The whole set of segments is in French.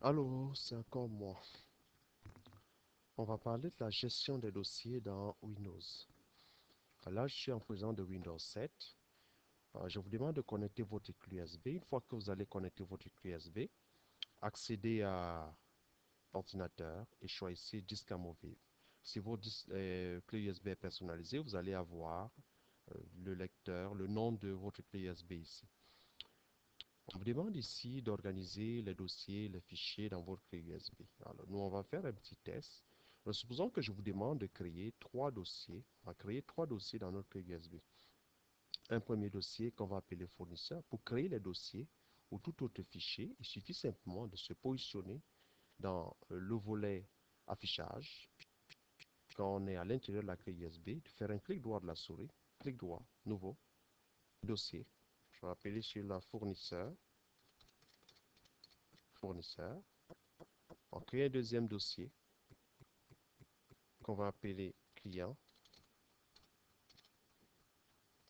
Allô, c'est encore moi. On va parler de la gestion des dossiers dans Windows. Là, je suis en présence de Windows 7. Je vous demande de connecter votre clé USB. Une fois que vous allez connecter votre clé USB, accédez à l'ordinateur et choisissez disque amovible. Si votre clé USB est personnalisée, vous allez avoir le lecteur, le nom de votre clé USB ici. On vous demande ici d'organiser les dossiers, les fichiers dans votre clé USB. Alors, nous, on va faire un petit test. Alors, supposons que je vous demande de créer trois dossiers. On va créer trois dossiers dans notre clé USB. Un premier dossier qu'on va appeler fournisseur. Pour créer les dossiers ou tout autre fichier, il suffit simplement de se positionner dans le volet affichage. Quand on est à l'intérieur de la clé USB, de faire un clic droit de la souris, clic droit, nouveau, dossier. Je vais appeler sur la fournisseur. On crée un deuxième dossier qu'on va appeler client.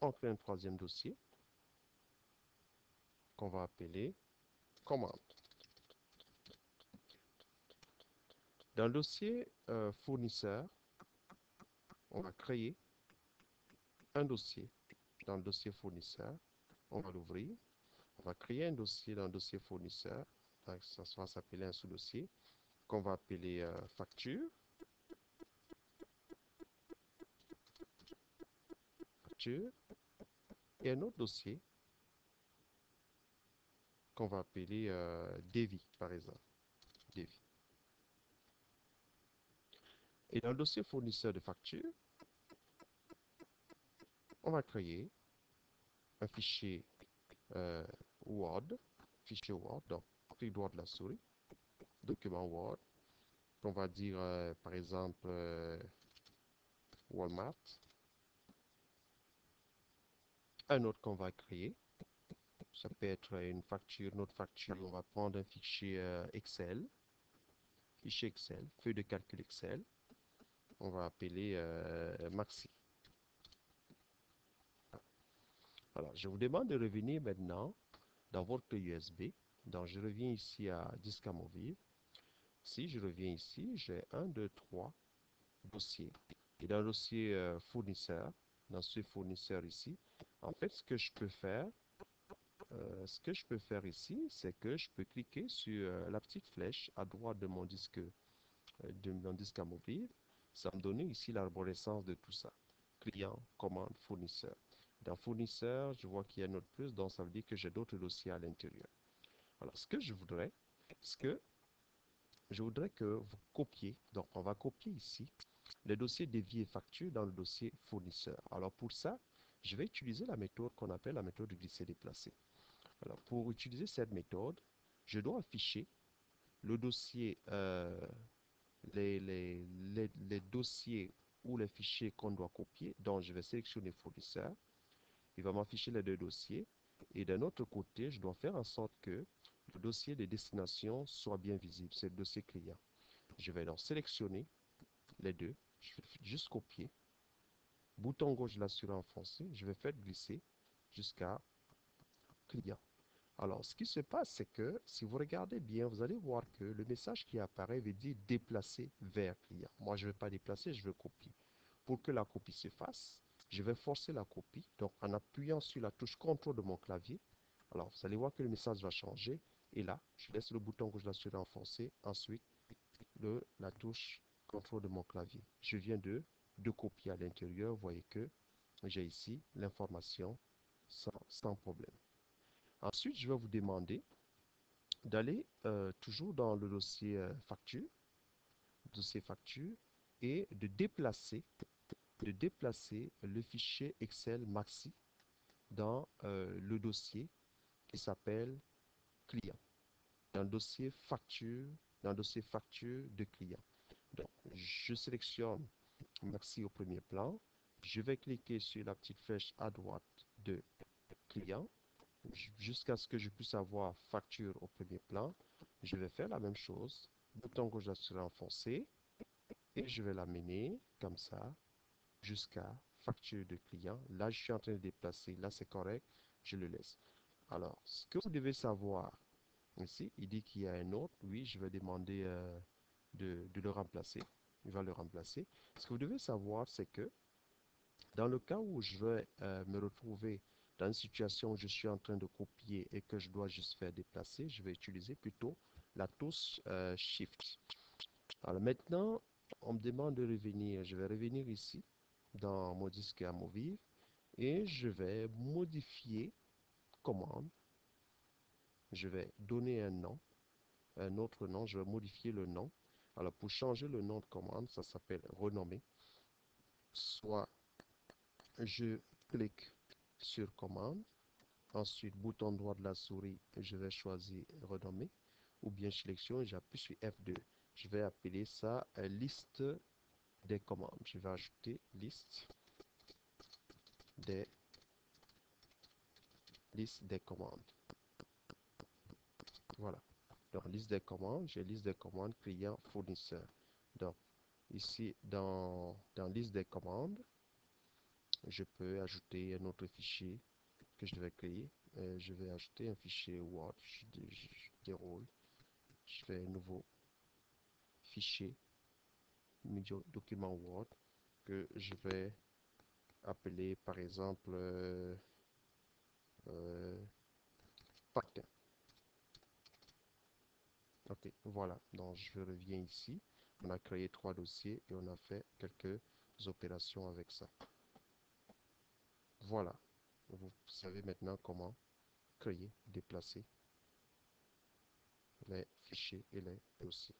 On crée un troisième dossier qu'on va appeler commande. Dans le dossier fournisseur, on va créer un dossier. Dans le dossier fournisseur, on va l'ouvrir. On va créer un dossier dans le dossier fournisseur. Donc, ça va s'appeler un sous-dossier qu'on va appeler facture. Facture. Et un autre dossier qu'on va appeler devis, par exemple. Devis. Et dans le dossier fournisseur de facture, on va créer un fichier euh, Word, fichier Word, donc clic droit de la souris, document Word, on va dire par exemple Walmart, un autre qu'on va créer, ça peut être une facture, notre facture, on va prendre un fichier Excel, feuille de calcul Excel, on va appeler Maxi. Alors, je vous demande de revenir maintenant dans votre clé USB. Donc, je reviens ici à disque amovible. Si je reviens ici, j'ai 1, 2, 3 dossiers. Et dans le dossier fournisseur, dans ce fournisseur ici, en fait, ce que je peux faire ici, c'est que je peux cliquer sur la petite flèche à droite de mon disque amovible. Ça me donne ici l'arborescence de tout ça. Client, commande, fournisseur. Dans fournisseur, je vois qu'il y a un autre plus, donc ça veut dire que j'ai d'autres dossiers à l'intérieur. Alors, ce que je voudrais, c'est que je voudrais que vous copiez. Donc, on va copier ici les dossiers déviés et factures dans le dossier fournisseur. Alors, pour ça, je vais utiliser la méthode qu'on appelle la méthode de glisser-déplacer. Alors, pour utiliser cette méthode, je dois afficher le dossier, les dossiers ou les fichiers qu'on doit copier. Donc, je vais sélectionner fournisseur. Il va m'afficher les deux dossiers. Et d'un autre côté, je dois faire en sorte que le dossier de destination soit bien visible. C'est le dossier client. Je vais donc sélectionner les deux. Je vais juste copier. Bouton gauche de la souris enfoncé. Je vais faire glisser jusqu'à client. Alors, ce qui se passe, c'est que si vous regardez bien, vous allez voir que le message qui apparaît veut dire déplacer vers client. Moi, je ne veux pas déplacer, je veux copier. Pour que la copie se fasse, je vais forcer la copie. Donc, en appuyant sur la touche CTRL de mon clavier, alors vous allez voir que le message va changer. Et là, je laisse le bouton gauche de la souris enfoncé. Ensuite, la touche CTRL de mon clavier. Je viens de copier à l'intérieur. Vous voyez que j'ai ici l'information sans problème. Ensuite, je vais vous demander d'aller toujours dans le dossier facture, et de déplacer le fichier Excel Maxi dans le dossier qui s'appelle client, dans le dossier facture, dans le dossier facture de client. Donc, je sélectionne Maxi au premier plan. Je vais cliquer sur la petite flèche à droite de client jusqu'à ce que je puisse avoir facture au premier plan. Je vais faire la même chose. Bouton gauche de enfoncé et je vais l'amener comme ça jusqu'à facture de client. Là, je suis en train de déplacer. Là, c'est correct. Je le laisse. Alors, ce que vous devez savoir Ici, il dit qu'il y a un autre. Oui, je vais demander de le remplacer. Il va le remplacer. Ce que vous devez savoir, c'est que dans le cas où je vais me retrouver dans une situation où je suis en train de copier et que je dois juste faire déplacer, je vais utiliser plutôt la touche Shift. Alors maintenant, on me demande de revenir. Je vais revenir ici dans mon disque amovible et je vais modifier commande. Je vais donner un nom, un autre nom. Je vais modifier le nom. Alors pour changer le nom de commande, ça s'appelle renommer. Soit je clique sur commande. Ensuite, bouton droit de la souris, je vais choisir renommer. Ou bien sélection, j'appuie sur F2. Je vais appeler ça liste des commandes. Je vais ajouter des, liste des commandes. Voilà. Donc, liste des commandes, j'ai liste des commandes client fournisseur. Donc, ici, dans liste des commandes, je peux ajouter un autre fichier que je vais créer. Je vais ajouter un fichier Word. Je déroule. Je fais un nouveau fichier, document Word, que je vais appeler par exemple euh, paquet. Ok, voilà. Donc je reviens ici. On a créé 3 dossiers et on a fait quelques opérations avec ça. Voilà. Vous savez maintenant comment créer, déplacer les fichiers et les dossiers.